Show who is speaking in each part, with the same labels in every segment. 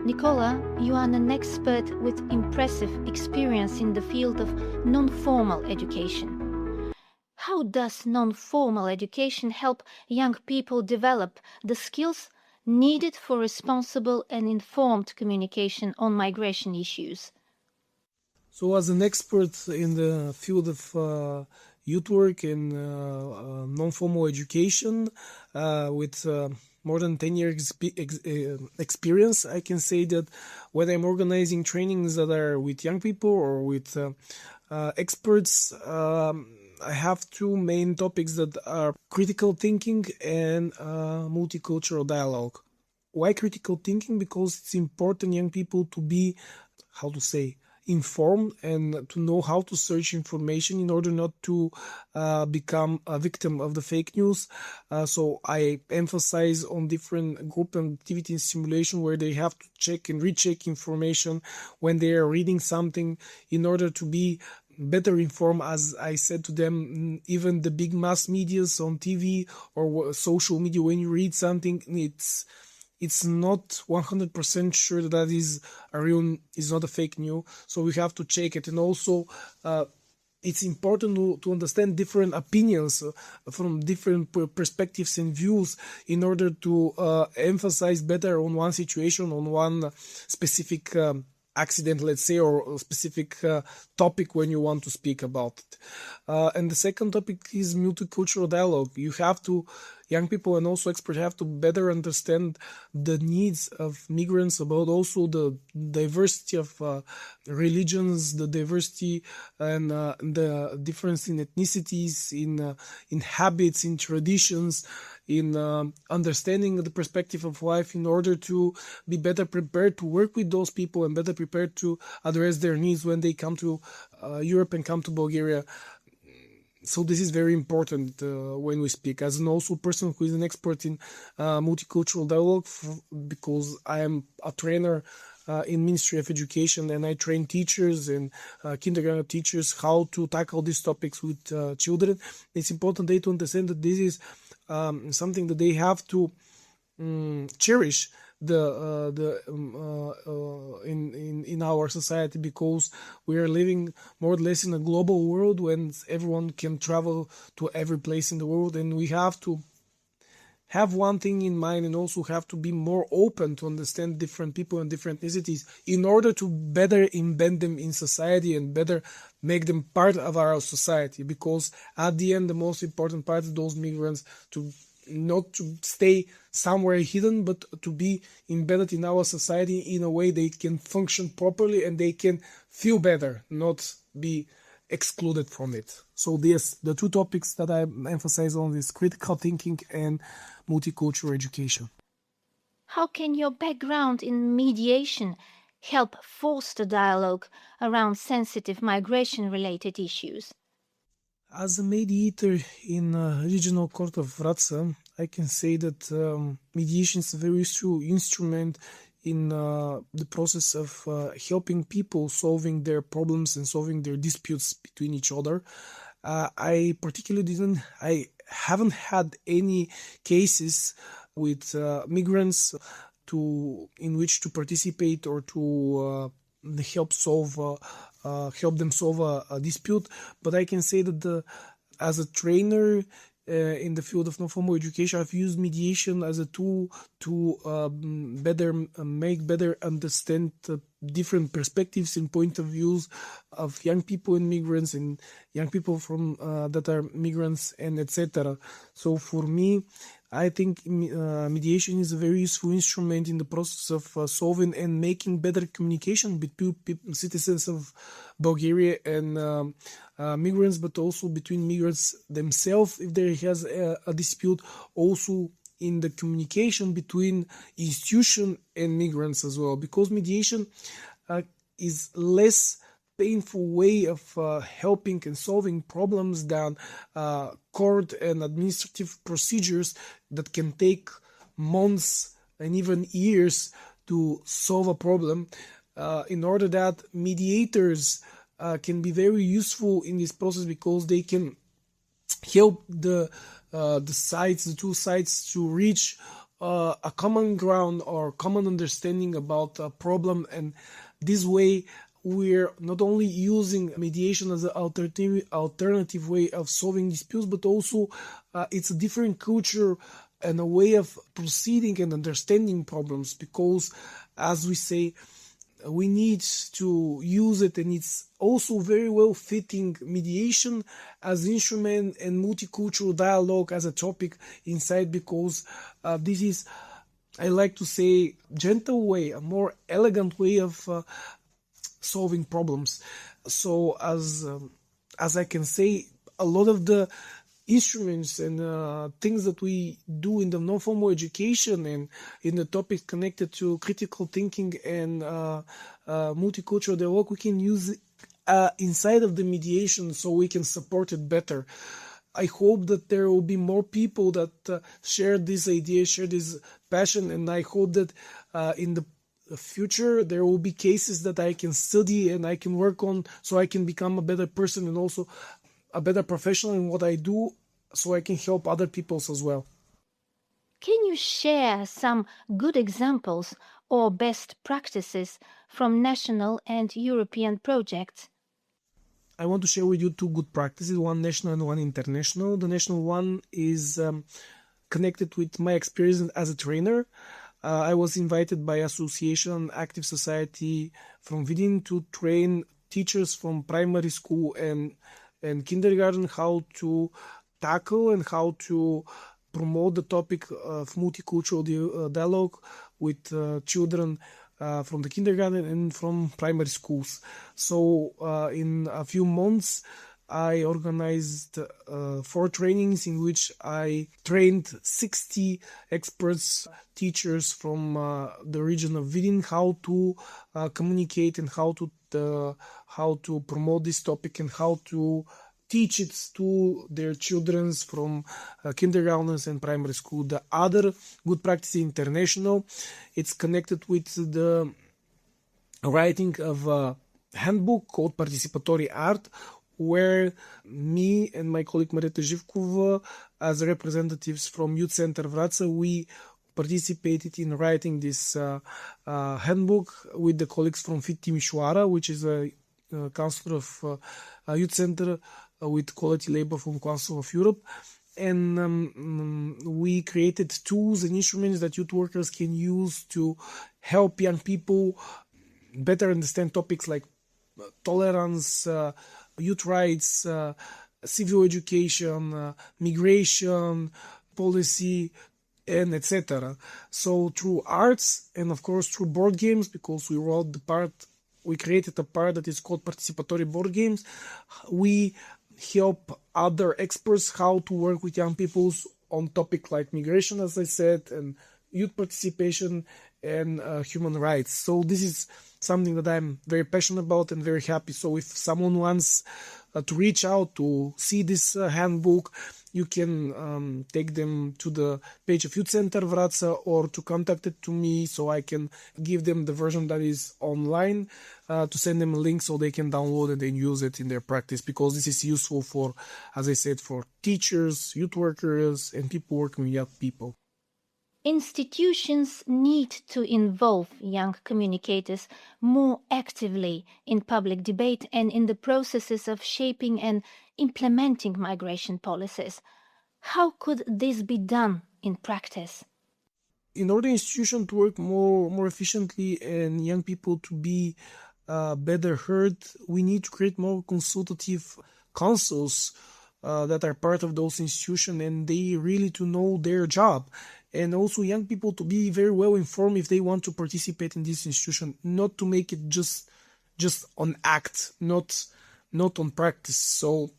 Speaker 1: Nikola, you are an expert with impressive experience in the field of non-formal education. How does non-formal education help young people develop the skills needed for responsible and informed communication on migration issues?
Speaker 2: So, as an expert in the field of youth work and non-formal education, with more than 10 years experience, I can say that when I'm organizing trainings that are with young people or with experts, I have two main topics that are critical thinking and multicultural dialogue. Why critical thinking? Because it's important young people to be, how to say, informed and to know how to search information in order not to become a victim of the fake news. So I emphasize on different group activity simulation where they have to check and recheck information when they are reading something in order to be better informed. As I said to them, even the big mass medias on TV or social media, when you read something, it's not 100% sure that is not a fake news. So we have to check it. And also it's important to understand different opinions from different perspectives and views in order to emphasize better on one situation, on one specific accident, let's say, or a specific topic when you want to speak about it. And the second topic is multicultural dialogue. Young people and also experts have to better understand the needs of migrants, about also the diversity of religions, the diversity and the difference in ethnicities, in habits, in traditions, in understanding the perspective of life in order to be better prepared to work with those people and better prepared to address their needs when they come to Europe and come to Bulgaria. So this is very important when we speak. As an also person who is an expert in multicultural dialogue, because I am a trainer in Ministry of Education and I train teachers and kindergarten teachers how to tackle these topics with children. It's important they to understand that this is something that they have to cherish in our society, because we are living more or less in a global world when everyone can travel to every place in the world, and we have to have one thing in mind and also have to be more open to understand different people and different ethnicities in order to better embed them in society and better make them part of our society. Because at the end, the most important part of those migrants to not to stay somewhere hidden, but to be embedded in our society in a way they can function properly and they can feel better, not be excluded from it. So the two topics that I emphasize on is critical thinking and multicultural education.
Speaker 1: How can your background in mediation help foster dialogue around sensitive migration-related issues?
Speaker 2: As a mediator in Regional Court of Wrocław, I can say that mediation is a very useful instrument in the process of helping people solving their problems and solving their disputes between each other. I haven't had any cases with migrants in which to participate or to help them solve a dispute. But I can say that as a trainer in the field of non-formal education, I've used mediation as a tool to better understand different perspectives and point of views of young people and migrants and young people from that are migrants and etc. So for me, I think mediation is a very useful instrument in the process of solving and making better communication between citizens of Bulgaria and migrants, but also between migrants themselves if there has a dispute, also in the communication between institution and migrants as well, because mediation is less painful way of helping and solving problems than court and administrative procedures that can take months and even years to solve a problem. In order that mediators can be very useful in this process, because they can help the two sides to reach a common ground or common understanding about a problem, and this way we're not only using mediation as an alternative way of solving disputes, but also it's a different culture and a way of proceeding and understanding problems, because as we say, we need to use it, and it's also very well fitting mediation as instrument and multicultural dialogue as a topic inside, because this is, I like to say, gentle way, a more elegant way of solving problems. So as I can say, a lot of the instruments and things that we do in the non-formal education and in the topics connected to critical thinking and multicultural dialogue, we can use inside of the mediation so we can support it better. I hope that there will be more people that share this idea, share this passion, and I hope that in the future there will be cases that I can study and I can work on, so I can become a better person and also a better professional in what I do, so I can help other people as well.
Speaker 1: Can you share some good examples or best practices from national and European projects?
Speaker 2: I want to share with you two good practices, one national and one international. The national one is connected with my experience as a trainer. I was invited by Association Active Society from Vidin to train teachers from primary school and kindergarten how to tackle and how to promote the topic of multicultural dialogue with children from the kindergarten and from primary schools. So in a few months, I organized 4 trainings in which I trained 60 experts, teachers from the region of Vidin, how to communicate and how to promote this topic and how to teach it to their children from kindergartens and primary school. The other good practice international, it's connected with the writing of a handbook called Participatory Art, where me and my colleague Nikola Zhivkov, as representatives from Youth Center Vratsa, we participated in writing this handbook with the colleagues from Fit Timișoara, which is a counselor of Youth Center with Quality Labor from Council of Europe. And we created tools and instruments that youth workers can use to help young people better understand topics like tolerance, youth rights, civil education, migration, policy, and etc. So through arts and of course through board games, because we created a part that is called participatory board games, we help other experts how to work with young people on topic like migration, as I said, and youth participation and human rights. So this is something that I'm very passionate about and very happy. So if someone wants to reach out to see this handbook, you can take them to the page of Youth Center Vratsa or to contact it to me, so I can give them the version that is online, to send them a link so they can download it and use it in their practice, because this is useful for, as I said, for teachers, youth workers, and people working with young people.
Speaker 1: Institutions need to involve young communicators more actively in public debate and in the processes of shaping and implementing migration policies. How could this be done in practice?
Speaker 2: In order institution to work more efficiently and young people to be better heard, we need to create more consultative councils that are part of those institutions, and they really to know their job. And also young people to be very well informed if they want to participate in this institution, not to make it just on act, not on practice. So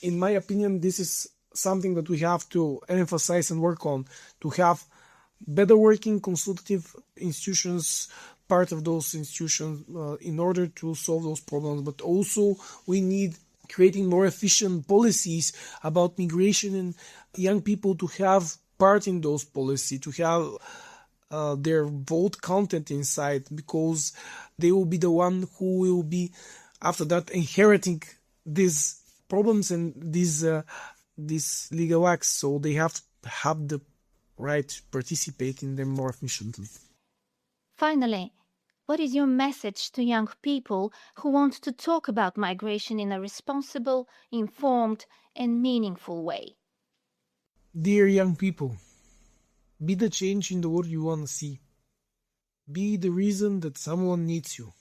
Speaker 2: in my opinion, this is something that we have to emphasize and work on, to have better working consultative institutions, part of those institutions, in order to solve those problems. But also we need creating more efficient policies about migration and young people to have part in those policies, to have their vote counted inside, because they will be the one who will be after that inheriting these problems and these legal acts. So they have to have the right, participate in them more efficiently.
Speaker 1: Finally, what is your message to young people who want to talk about migration in a responsible, informed, and meaningful way?
Speaker 2: Dear young people, be the change in the world you want to see. Be the reason that someone needs you.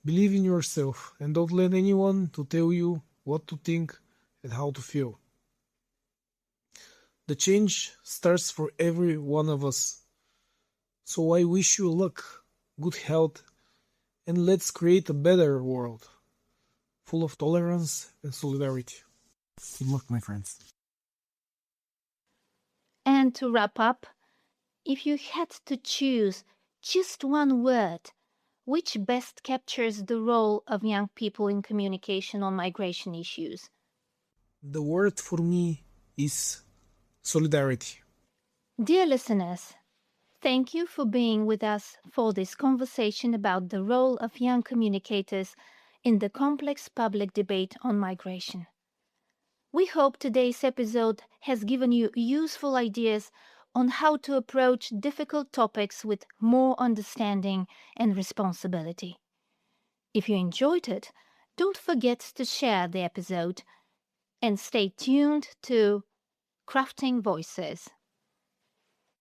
Speaker 2: Believe in yourself and don't let anyone to tell you what to think and how to feel. The change starts for every one of us. So I wish you luck, good health, and let's create a better world, full of tolerance and solidarity. Good luck, my friends.
Speaker 1: And to wrap up, if you had to choose just one word, which best captures the role of young people in communication on migration issues?
Speaker 2: The word for me is solidarity.
Speaker 1: Dear listeners, thank you for being with us for this conversation about the role of young communicators in the complex public debate on migration. We hope today's episode has given you useful ideas on how to approach difficult topics with more understanding and responsibility. If you enjoyed it, don't forget to share the episode and stay tuned to Crafting Voices.